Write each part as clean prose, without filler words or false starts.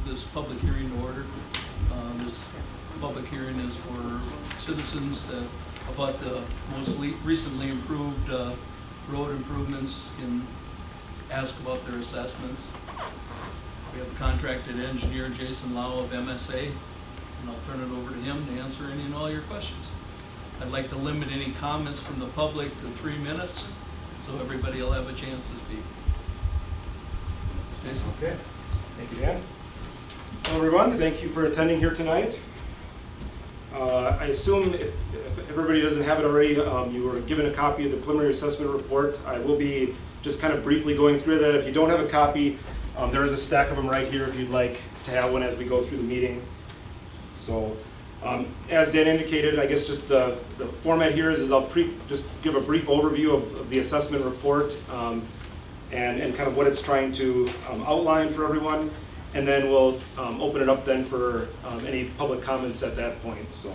this public hearing to order. This public hearing is for citizens that about the most recently improved road improvements and ask about their assessments. We have a contracted engineer, Jason Lau of MSA, and I'll turn it over to him to answer any and all your questions. I'd like to limit any comments from the public to 3 minutes, so everybody will have a chance to speak. Jason? Okay. Thank you, Dan. Hello, everyone. Thank you for attending here tonight. I assume if everybody doesn't have it already, you were given a copy of the preliminary assessment report. I will be just kind of briefly going through that. If you don't have a copy, there is a stack of them right here if you'd like to have one as we go through the meeting. So, as Dan indicated, I guess just the format here is I'll just give a brief overview of the assessment report and kind of what it's trying to outline for everyone. And then we'll open it up then for any public comments at that point. So,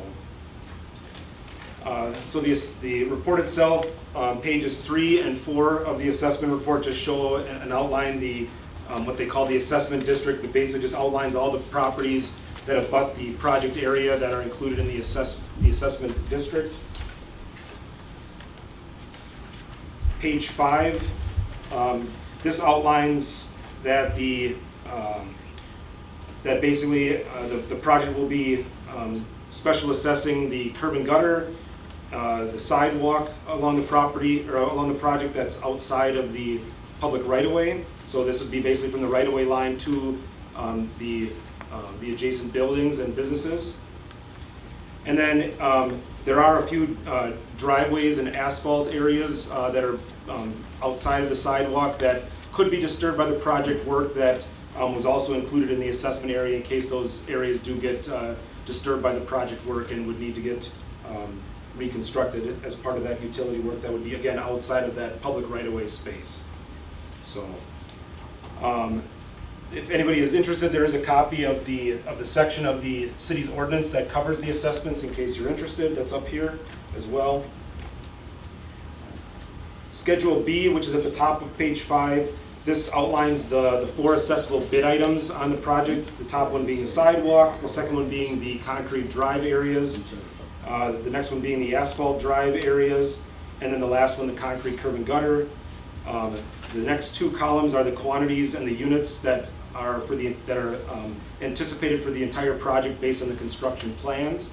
the report itself, pages 3 and 4 of the assessment report just show and outline what they call the assessment district. It basically just outlines all the properties that abut the project area that are included in the assessment district. Page 5, this outlines that that basically the project will be special assessing the curb and gutter, the sidewalk along the property or along the project that's outside of the public right-of-way. So this would be basically from the right-of-way line to the adjacent buildings and businesses. And then there are a few driveways and asphalt areas that are outside of the sidewalk that could be disturbed by the project work that was also included in the assessment area in case those areas do get disturbed by the project work and would need to get reconstructed as part of that utility work that would be, again, outside of that public right-of-way space. So, if anybody is interested, there is a copy of the section of the city's ordinance that covers the assessments in case you're interested. That's up here as well. Schedule B, which is at the top of page 5, this outlines the 4 assessable bid items on the project. The top one being the sidewalk, the second one being the concrete drive areas, the next one being the asphalt drive areas, and then the last one, the concrete curb and gutter. The next 2 columns are the quantities and the units that are anticipated for the entire project based on the construction plans.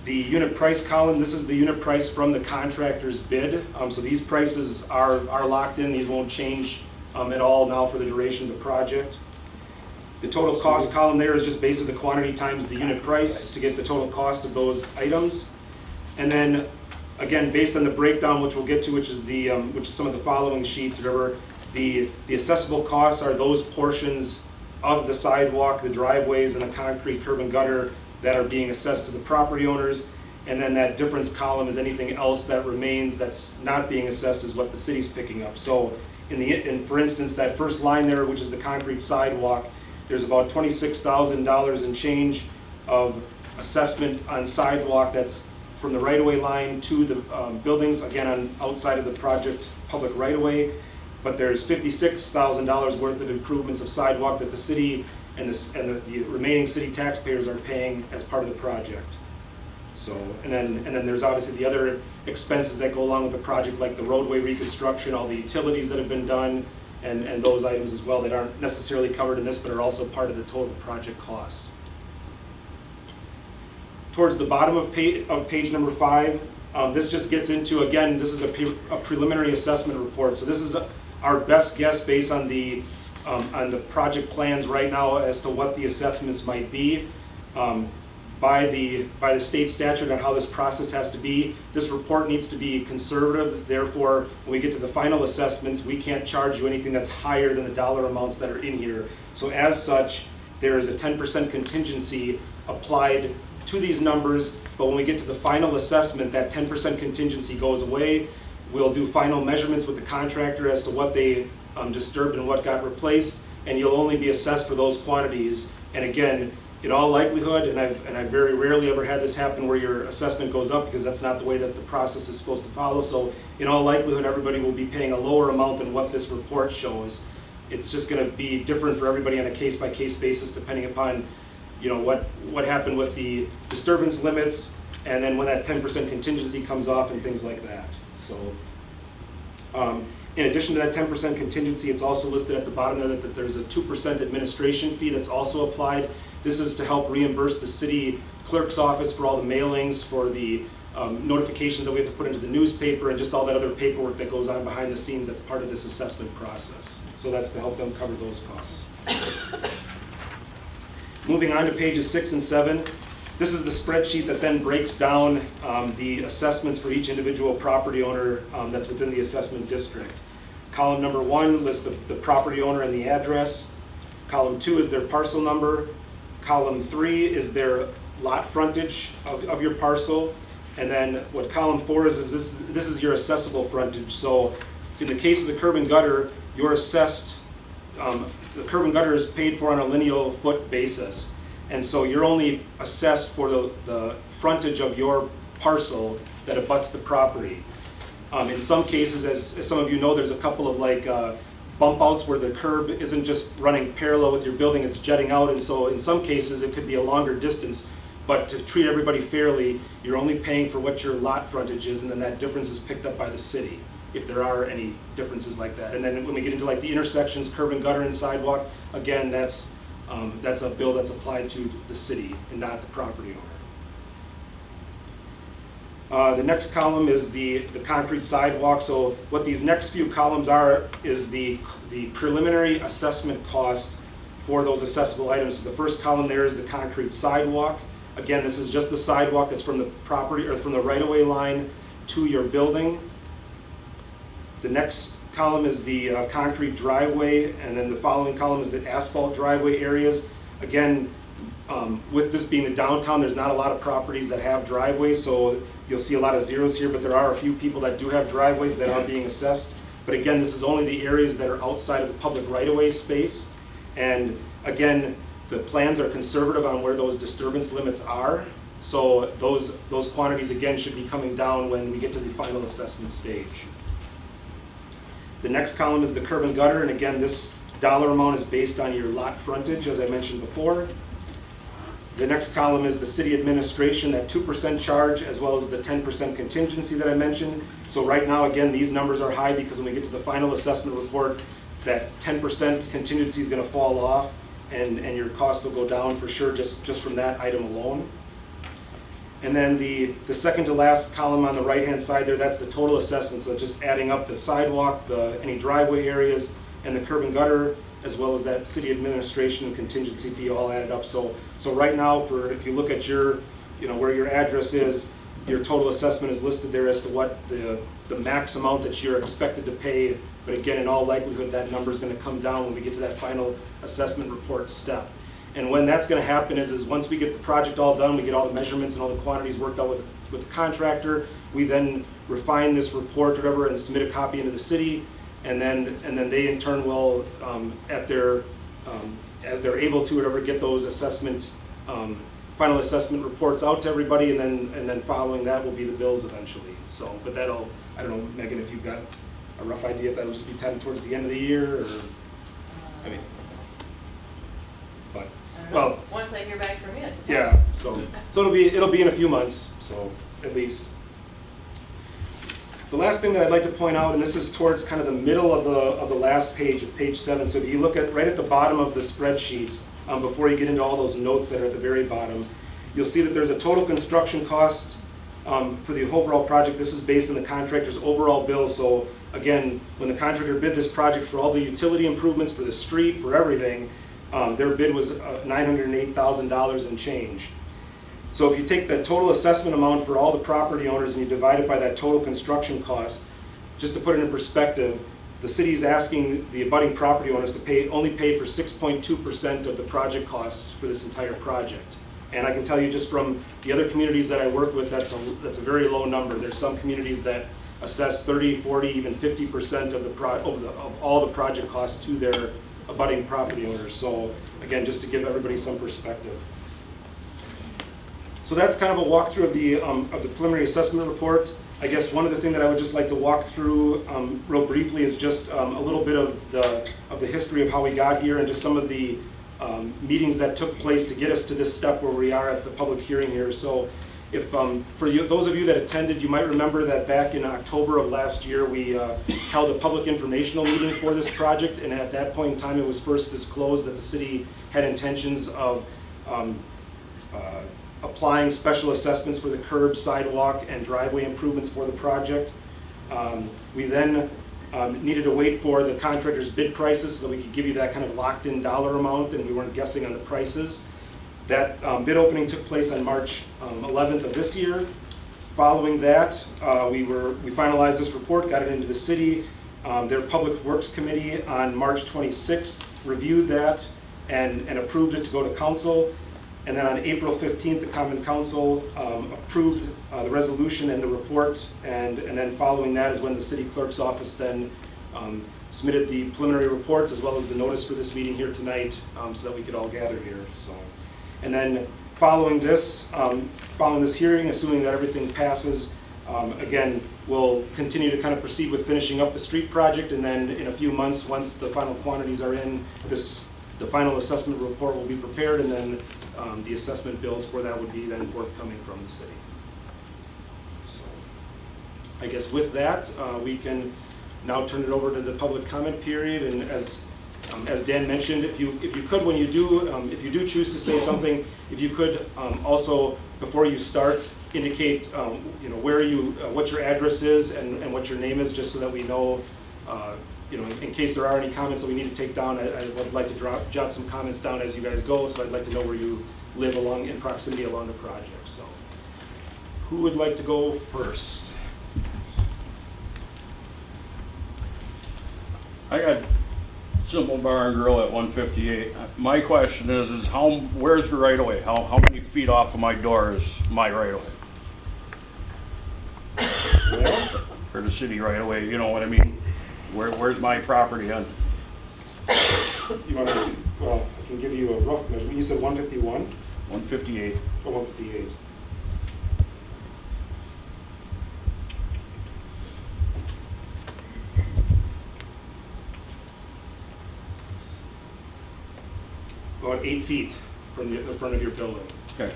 The unit price column, this is the unit price from the contractor's bid. So these prices are locked in. These won't change at all now for the duration of the project. The total cost column there is just basically the quantity times the unit price to get the total cost of those items. And then again, based on the breakdown, which we'll get to, which is some of the following sheets, whatever, the assessable costs are those portions of the sidewalk, the driveways, and the concrete curb and gutter that are being assessed to the property owners. And then that difference column is anything else that remains that's not being assessed is what the city's picking up. So for instance, that first line there, which is the concrete sidewalk, there's about $26,000 and change of assessment on sidewalk that's from the right-of-way line to the buildings, again outside of the project public right-of-way, but there's $56,000 worth of improvements of sidewalk that the city and the remaining city taxpayers are paying as part of the project. So, and then there's obviously the other expenses that go along with the project, like the roadway reconstruction, all the utilities that have been done, and those items as well that aren't necessarily covered in this, but are also part of the total project costs. Towards the bottom of page number 5, this just gets into, again, this is a preliminary assessment report. So this is our best guess based on the project plans right now as to what the assessments might be. By the state statute on how this process has to be, this report needs to be conservative. Therefore, when we get to the final assessments, we can't charge you anything that's higher than the dollar amounts that are in here. So as such, there is a 10% contingency applied to these numbers, but when we get to the final assessment, that 10% contingency goes away. We'll do final measurements with the contractor as to what they disturbed and what got replaced, and you'll only be assessed for those quantities. And again, in all likelihood, and I've very rarely ever had this happen where your assessment goes up, because that's not the way that the process is supposed to follow. So in all likelihood, everybody will be paying a lower amount than what this report shows. It's just gonna be different for everybody on a case-by-case basis, depending upon, you know, what happened with the disturbance limits, and then when that 10% contingency comes off and things like that. So, in addition to that 10% contingency, it's also listed at the bottom there that there's a 2% administration fee that's also applied. This is to help reimburse the city clerk's office for all the mailings, for the notifications that we have to put into the newspaper, and just all that other paperwork that goes on behind the scenes that's part of this assessment process. So that's to help them cover those costs. Moving on to pages 6 and 7, this is the spreadsheet that then breaks down the assessments for each individual property owner that's within the assessment district. Column number 1 lists the property owner and the address. Column 2 is their parcel number. Column 3 is their lot frontage of your parcel. And then what column 4 is this is your assessable frontage. So in the case of the curb and gutter, you're assessed, the curb and gutter is paid for on a lineal foot basis. And so you're only assessed for the frontage of your parcel that abuts the property. In some cases, as some of you know, there's a couple of like bump outs where the curb isn't just running parallel with your building, it's jetting out. And so in some cases, it could be a longer distance. But to treat everybody fairly, you're only paying for what your lot frontage is, and then that difference is picked up by the city, if there are any differences like that. And then when we get into like the intersections, curb and gutter and sidewalk, again, that's a bill that's applied to the city and not the property owner. The next column is the concrete sidewalk. So what these next few columns are is the preliminary assessment cost for those assessable items. So the first column there is the concrete sidewalk. Again, this is just the sidewalk that's from the property or from the right-of-way line to your building. The next column is the concrete driveway, and then the following column is the asphalt driveway areas. Again, with this being the downtown, there's not a lot of properties that have driveways, so you'll see a lot of zeros here, but there are a few people that do have driveways that aren't being assessed. But again, this is only the areas that are outside of the public right-of-way space. And again, the plans are conservative on where those disturbance limits are. So those quantities, again, should be coming down when we get to the final assessment stage. The next column is the curb and gutter, and again, this dollar amount is based on your lot frontage, as I mentioned before. The next column is the city administration, that 2% charge, as well as the 10% contingency that I mentioned. So right now, again, these numbers are high because when we get to the final assessment report, that 10% contingency is going to fall off, and your cost will go down for sure just from that item alone. And then the second to last column on the right-hand side there, that's the total assessment. So just adding up the sidewalk, any driveway areas, and the curb and gutter, as well as that city administration and contingency fee all added up. So right now, if you look at your, where your address is, your total assessment is listed there as to what the max amount that you're expected to pay. But again, in all likelihood, that number is going to come down when we get to that final assessment report step. And when that's going to happen is once we get the project all done, we get all the measurements and all the quantities worked out with the contractor, we then refine this report or whatever and submit a copy into the city, and then they in turn will, as they're able to, whatever, get those final assessment reports out to everybody, and then following that will be the bills eventually. So, but that'll, I don't know, Megan, if you've got a rough idea if that'll just be timed towards the end of the year, or, I mean, but, well, once I hear back from you. yeah, so it'll be in a few months, so at least. The last thing that I'd like to point out, and this is towards kind of the middle of the last page, page 7. So if you look right at the bottom of the spreadsheet, before you get into all those notes that are at the very bottom, you'll see that there's a total construction cost for the overall project. This is based on the contractor's overall bill. So again, when the contractor bid this project for all the utility improvements, for the street, for everything, their bid was $908,000 and change. So if you take the total assessment amount for all the property owners and you divide it by that total construction cost, just to put it in perspective, the city is asking the abutting property owners to only pay for 6.2% of the project costs for this entire project. And I can tell you just from the other communities that I work with, that's a very low number. There's some communities that assess 30, 40, even 50% of all the project costs to their abutting property owners. So again, just to give everybody some perspective. So that's kind of a walkthrough of the preliminary assessment report. I guess one other thing that I would just like to walk through real briefly is just a little bit of the history of how we got here and just some of the meetings that took place to get us to this step where we are at the public hearing here. So if for you, those of you that attended, you might remember that back in October of last year, we held a public informational meeting for this project, and at that point in time, it was first disclosed that the city had intentions of applying special assessments for the curb, sidewalk, and driveway improvements for the project. We then needed to wait for the contractor's bid prices so that we could give you that kind of locked-in dollar amount, and we weren't guessing on the prices. That bid opening took place on March 11th of this year. Following that, we finalized this report, got it into the city. Their Public Works Committee on March 26th reviewed that and approved it to go to council. And then on April 15th, the Common Council approved the resolution and the report, and then following that is when the city clerk's office then submitted the preliminary reports as well as the notice for this meeting here tonight, so that we could all gather here. So, and then following this hearing, assuming that everything passes, again, we'll continue to kind of proceed with finishing up the street project, and then in a few months, once the final quantities are in, the final assessment report will be prepared, and then the assessment bills for that would be then forthcoming from the city. So I guess with that, we can now turn it over to the public comment period. And as Dan mentioned, if you could, when you do, if you do choose to say something, if you could also, before you start, indicate where what your address is and what your name is, just so that we know. In case there are any comments that we need to take down, I would like to jot some comments down as you guys go, so I'd like to know where you live in proximity along the project. So, who would like to go first? I got Simple Bar and Grill at 158. My question is where's the right of way? How many feet off of my door is my right of way? Well, Or the city right of way, you know what I mean? Where's my property on? well, I can give you a rough measurement. You said 151? 158. Or 158? About 8 feet from the front of your building. Okay.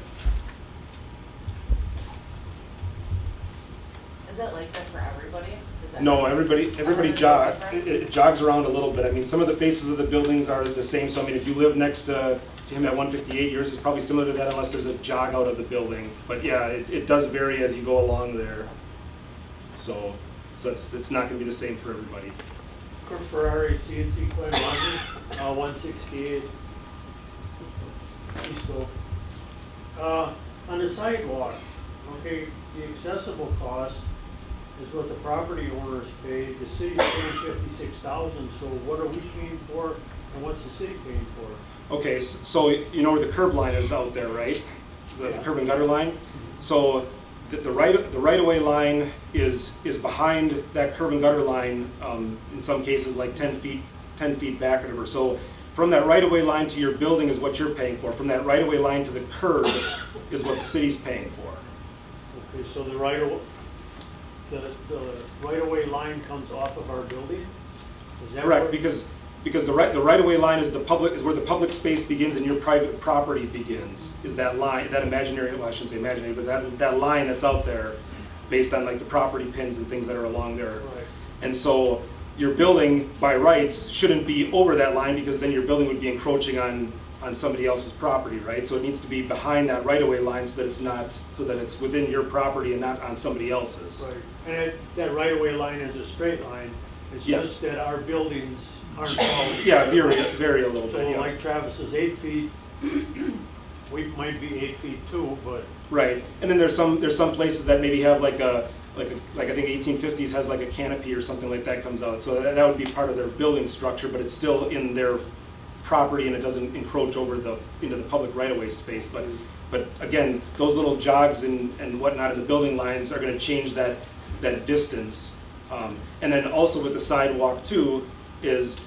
Is that like that for everybody? No, everybody jogs around a little bit. I mean, some of the faces of the buildings are the same. So I mean, if you live next to him at 158, yours is probably similar to that, unless there's a jog out of the building. But yeah, it does vary as you go along there. So it's not going to be the same for everybody. Kurt Ferrari, CNC Clay Laundry, 168 East Oak. On the sidewalk, okay, the accessible cost is what the property owners pay. The city's paying $56,000. So what are we paying for, and what's the city paying for? Okay, so you know where the curb line is out there, right? The curb and gutter line. So the right-of-way line is behind that curb and gutter line. In some cases, like 10 feet back or whatever. So from that right-of-way line to your building is what you're paying for. From that right-of-way line to the curb is what the city's paying for. Okay, so the right-of-way line comes off of our building? Is that Correct, where- because the right-of-way line is where the public space begins and your private property begins. Is that line, that imaginary? Well, I shouldn't say imaginary, but that line that's out there, based on like the property pins and things that are along there. Right. And so your building, by rights, shouldn't be over that line, because then your building would be encroaching on somebody else's property, right? So it needs to be behind that right-of-way line so that it's within your property and not on somebody else's. Right, and that right-of-way line is a straight line. It's Yes. just that our buildings aren't all. Yeah, vary a little So bit, yeah. like Travis is 8 feet, we might be 8 feet too, but Right, and then there's some places that maybe have like I think 1850s has like a canopy or something like that comes out. So that would be part of their building structure, but it's still in their property and it doesn't encroach into the public right-of-way space. But again, those little jogs and whatnot in the building lines are going to change that distance. And then also with the sidewalk too is.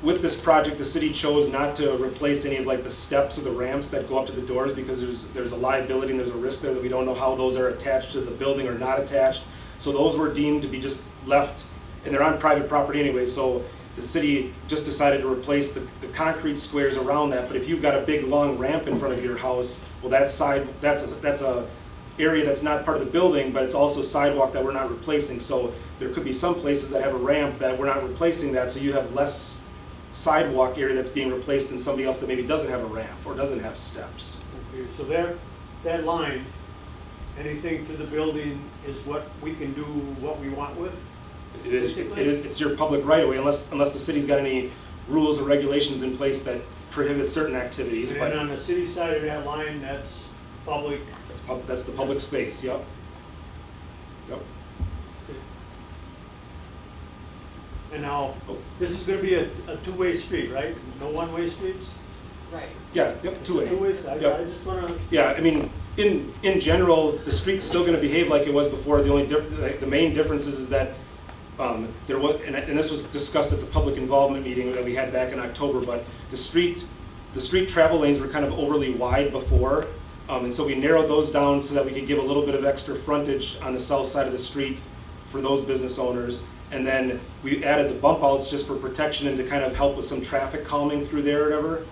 With this project, the city chose not to replace any of like the steps or the ramps that go up to the doors, because there's a liability and there's a risk there that we don't know how those are attached to the building or not attached. So those were deemed to be just left, and they're on private property anyway, so the city just decided to replace the concrete squares around that. But if you've got a big long ramp in front of your house, well, that's a area that's not part of the building, but it's also sidewalk that we're not replacing. So there could be some places that have a ramp that we're not replacing that, so you have less sidewalk area that's being replaced than somebody else that maybe doesn't have a ramp or doesn't have steps. Okay, so that line, anything to the building is what we can do what we want with? It's your public right of way unless the city's got any rules or regulations in place that prohibit certain activities, And but on the city side of that line, that's public. that's the public space, yep. Yep. And now, Oh. this is gonna be a two-way street, right? No one-way streets? Right. Yeah, yep, two-way. Two-way, I Yep. just wanna, Yeah, I mean, in general, the street's still gonna behave like it was before. The only the main difference is that there was, and this was discussed at the public involvement meeting that we had back in October, but the street travel lanes were kind of overly wide before. And so we narrowed those down so that we could give a little bit of extra frontage on the south side of the street for those business owners. And then we added the bump outs just for protection and to kind of help with some traffic calming through there or whatever.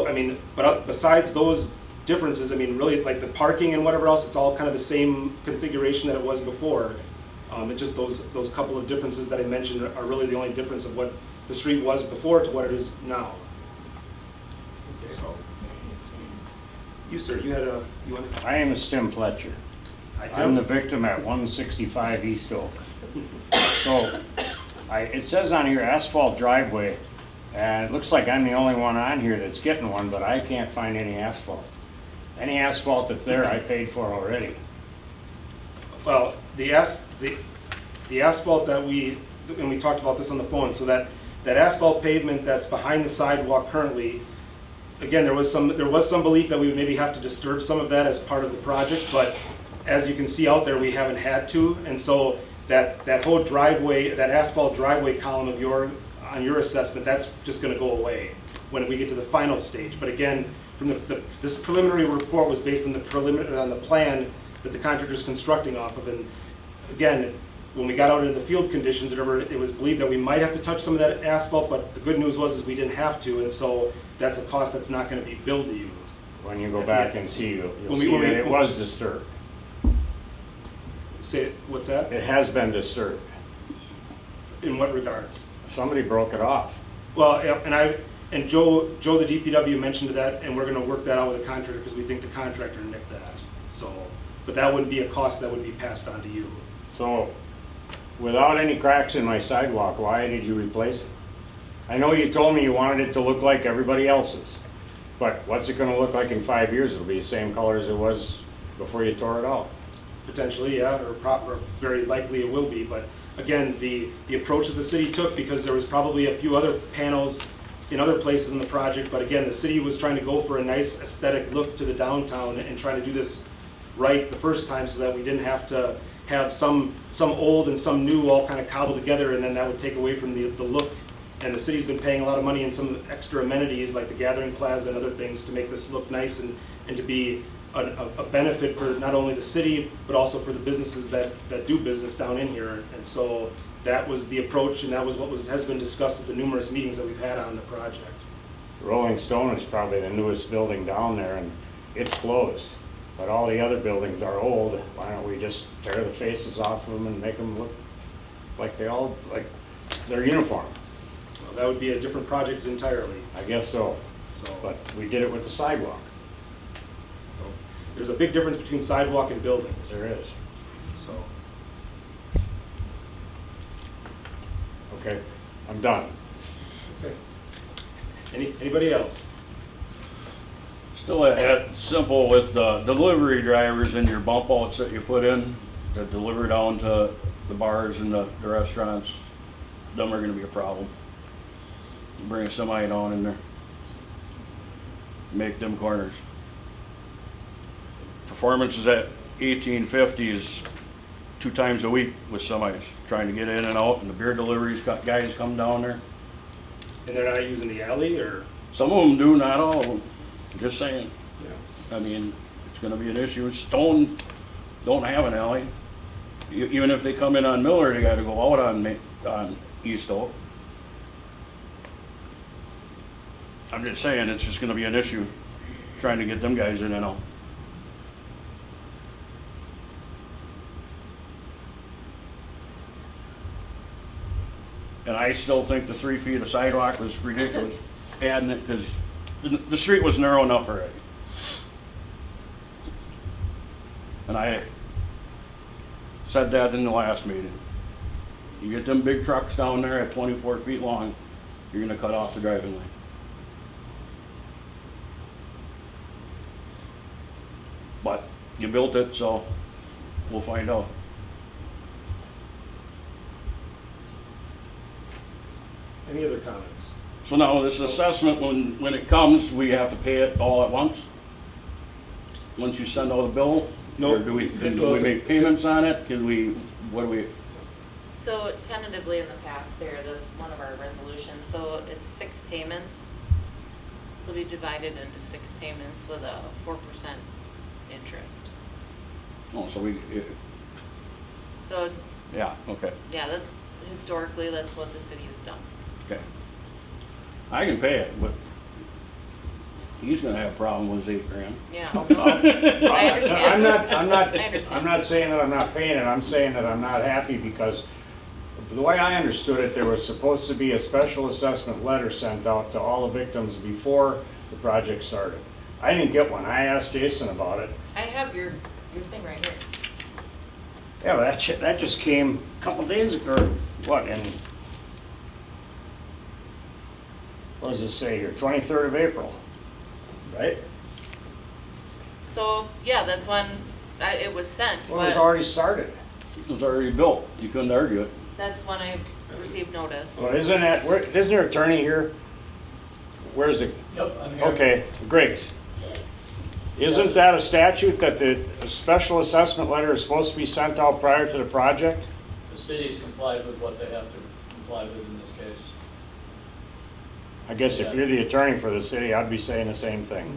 I mean, but besides those differences, I mean, really, like the parking and whatever else, it's all kind of the same configuration that it was before. It just those couple of differences that I mentioned are really the only difference of what the street was before to what it is now. So, you sir, you want? My name is Tim Fletcher. Hi, I'm the Tim. victim at 165 East Oak. So, it says on here asphalt driveway, and it looks like I'm the only one on here that's getting one, but I can't find any asphalt. Any asphalt that's there, I paid for already. Well, the asphalt that and we talked about this on the phone, so that asphalt pavement that's behind the sidewalk currently, again, there was some belief that we would maybe have to disturb some of that as part of the project, but as you can see out there, we haven't had to, and so that whole driveway, that asphalt driveway column of on your assessment, that's just gonna go away when we get to the final stage. But again, from this preliminary report was based on the plan that the contractor's constructing off of, and again, when we got out into the field conditions, it was believed that we might have to touch some of that asphalt, but the good news was we didn't have to, and so that's a cost that's not gonna be billed to you. When you go back and see, you'll When see we- that it was disturbed. Say, what's that? It has been disturbed. In what regards? Somebody broke it off. Well, yeah, and Joe the DPW mentioned that, and we're gonna work that out with the contractor, because we think the contractor nicked that, so, but that wouldn't be a cost that would be passed on to you. So, without any cracks in my sidewalk, why did you replace it? I know you told me you wanted it to look like everybody else's, but what's it gonna look like in 5 years? It'll be the same color as it was before you tore it out. Potentially, yeah, or very likely it will be, but again, the approach that the city took, because there was probably a few other panels in other places in the project, but again, the city was trying to go for a nice aesthetic look to the downtown and trying to do this right the first time so that we didn't have to have some old and some new all kind of cobbled together, and then that would take away from the look. And the city's been paying a lot of money in some extra amenities like the Gathering Plaza and other things to make this look nice and to be a benefit for not only the city, but also for the businesses that do business down in here. And so that was the approach, and that was what has been discussed at the numerous meetings that we've had on the project. Rolling Stone is probably the newest building down there, and it's closed. But all the other buildings are old. Why don't we just tear the faces off of them and make them look like they're uniform? Well, that would be a different project entirely. I guess so. So, But we did it with the sidewalk. there's a big difference between sidewalk and buildings. There is. So, Okay, I'm done. okay. Anybody else? Still simple with the delivery drivers and your bump outs that you put in that deliver down to the bars and the restaurants. Them are gonna be a problem. You bring a semi down in there. Make them corners. Performance is at 1850 is 2 times a week with semis, trying to get in and out, and the beer deliveries, guys come down there. And they're not using the alley, or? Some of them do, not all of them. Just saying. Yeah. I mean, it's gonna be an issue. Stone don't have an alley. Even if they come in on Miller, they gotta go out on East Oak. I'm just saying, it's just gonna be an issue, trying to get them guys in and out. And I still think the 3 feet of sidewalk was ridiculous, adding it, because the street was narrow enough already. And I said that in the last meeting. You get them big trucks down there at 24 feet long, you're gonna cut off the driving lane. But you built it, so we'll find out. Any other comments? So now this assessment, when it comes, we have to pay it all at once? Once you send out the bill? No. Or do we make payments on it? Can we, what do we, So tentatively in the past there, that's one of our resolutions, so it's 6 payments. So we divided into 6 payments with a 4% interest. oh, so we, So, yeah, okay, yeah, that's, historically, that's what the city has done. okay. I can pay it, but he's gonna have a problem with his $8,000. Yeah, no, I understand. I understand. I'm not saying that I'm not paying it, I'm saying that I'm not happy because the way I understood it, there was supposed to be a special assessment letter sent out to all the victims before the project started. I didn't get one, I asked Jason about it. I have your thing right here. Yeah, but that just came a couple days ago, or what, in, what does it say here, 23rd of April, right? So, yeah, that's when it was sent, Well, it was but already started. It was already built, you couldn't argue it. that's when I received notice. Well, isn't there an attorney here? Where is it? Yep, I'm here. Okay, great. Isn't that a statute that the special assessment letter is supposed to be sent out prior to the project? The city's complied with what they have to comply with in this case. I guess if you're the attorney for the city, I'd be saying the same thing.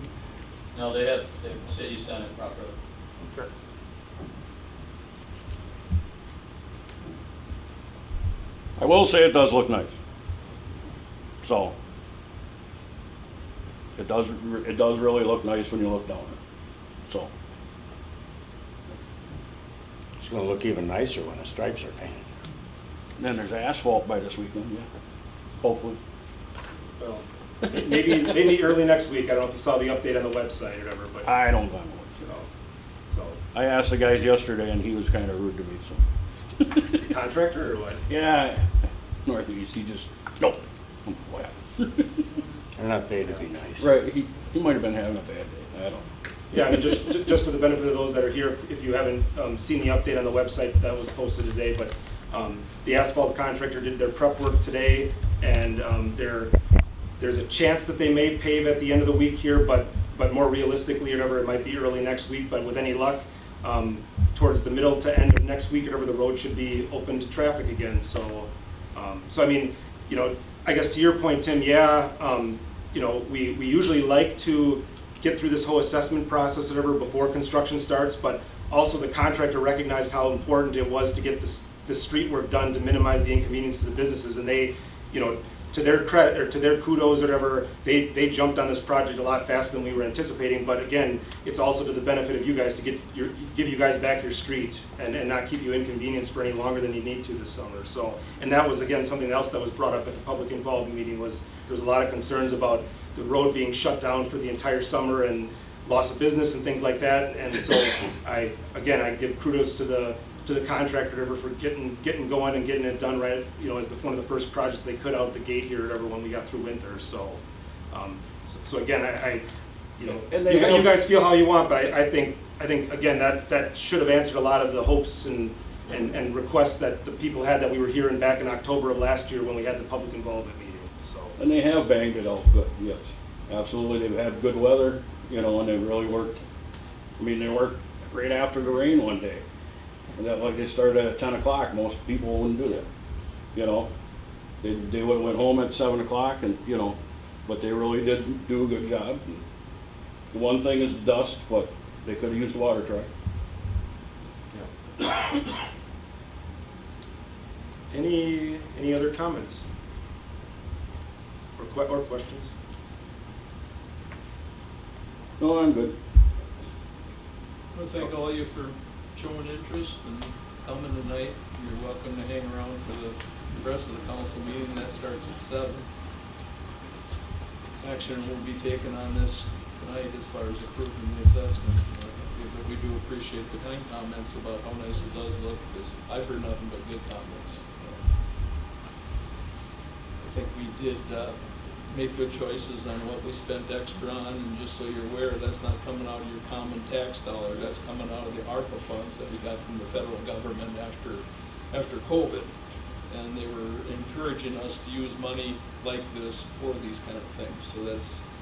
No, the city's done it properly. I will say it does look nice. So, it does really look nice when you look down it. So, It's gonna look even nicer when the stripes are painted. then there's asphalt by this weekend, yeah, hopefully. Well, maybe early next week. I don't know if you saw the update on the website or whatever, but, I don't know. you know, so, I asked the guys yesterday and he was kind of rude to me, so. contractor or what? Yeah, northeast, he just, no. What? They're not paid to be nice. Right, he might have been having a bad day, I don't know. Yeah, I mean, just for the benefit of those that are here, if you haven't seen the update on the website that was posted today, but the asphalt contractor did their prep work today, and there's a chance that they may pave at the end of the week here, but more realistically, or whatever, it might be early next week, but with any luck, towards the middle to end of next week, or whatever, the road should be open to traffic again, so I mean, you know, I guess to your point, Tim, yeah, you know, we usually like to get through this whole assessment process, whatever, before construction starts, but also the contractor recognized how important it was to get this street work done to minimize the inconvenience to the businesses, and they, you know, to their credit, or to their kudos, or whatever, they jumped on this project a lot faster than we were anticipating, but again, it's also to the benefit of you guys to give you guys back your street and not keep you inconvenienced for any longer than you need to this summer, so, and that was, again, something else that was brought up at the public involvement meeting, was there was a lot of concerns about the road being shut down for the entire summer and loss of business and things like that, and so I give kudos to the contractor for getting going and getting it done right, you know, as one of the first projects they could out the gate here or whatever when we got through winter, so so again, I you know, And you guys feel how you want, but I think again that should have answered a lot of the hopes and requests that the people had that we were hearing back in October of last year when we had the public involvement meeting, so. And they have banged it out good, yes, absolutely, they've had good weather, you know, and they really worked, I mean, they worked right after the rain one day. And that, like, they started at 10 o'clock, most people wouldn't do that, you know? They would've went home at 7 o'clock and, you know, but they really did do a good job. The one thing is dust, but they could've used a water truck. Any other comments? Or questions? No, I'm good. I want to thank all of you for showing interest and coming tonight. You're welcome to hang around for the rest of the council meeting. That starts at 7. Action will be taken on this tonight as far as approving the assessments. But we do appreciate the kind comments about how nice it does look, because I've heard nothing but good comments. I think we did make good choices on what we spent extra on, and just so you're aware, that's not coming out of your common tax dollar, that's coming out of the ARPA funds that we got from the federal government after COVID. And they were encouraging us to use money like this for these kind of things. So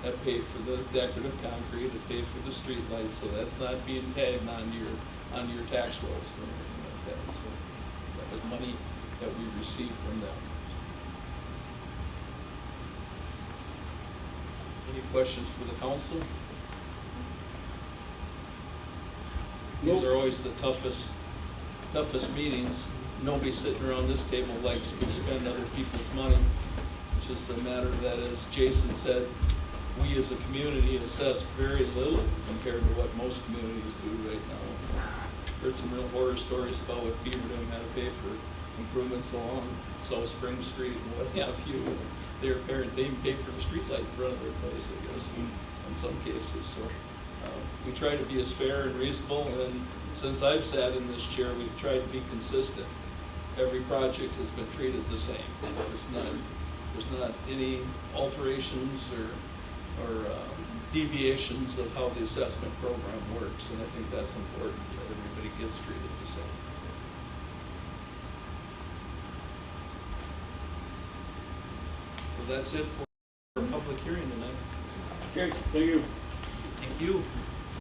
that paid for the decorative concrete, it paid for the street lights, so that's not being tagged onto your tax rolls or anything like that. So that was money that we received from them. Any questions for the council? These are always the toughest meetings. Nobody sitting around this table likes to spend other people's money. It's just a matter that, as Jason said, we as a community assess very little compared to what most communities do right now. Heard some real horror stories about what Beaverdam had to pay for improvements along South Spring Street and what have you. They even paid for the street light in front of their place, I guess, in some cases. So we try to be as fair and reasonable, and since I've sat in this chair, we've tried to be consistent. Every project has been treated the same. There's not any alterations or deviations of how the assessment program works, and I think that's important, that everybody gets treated the same. So that's it for public hearing tonight. Okay, thank you. Thank you.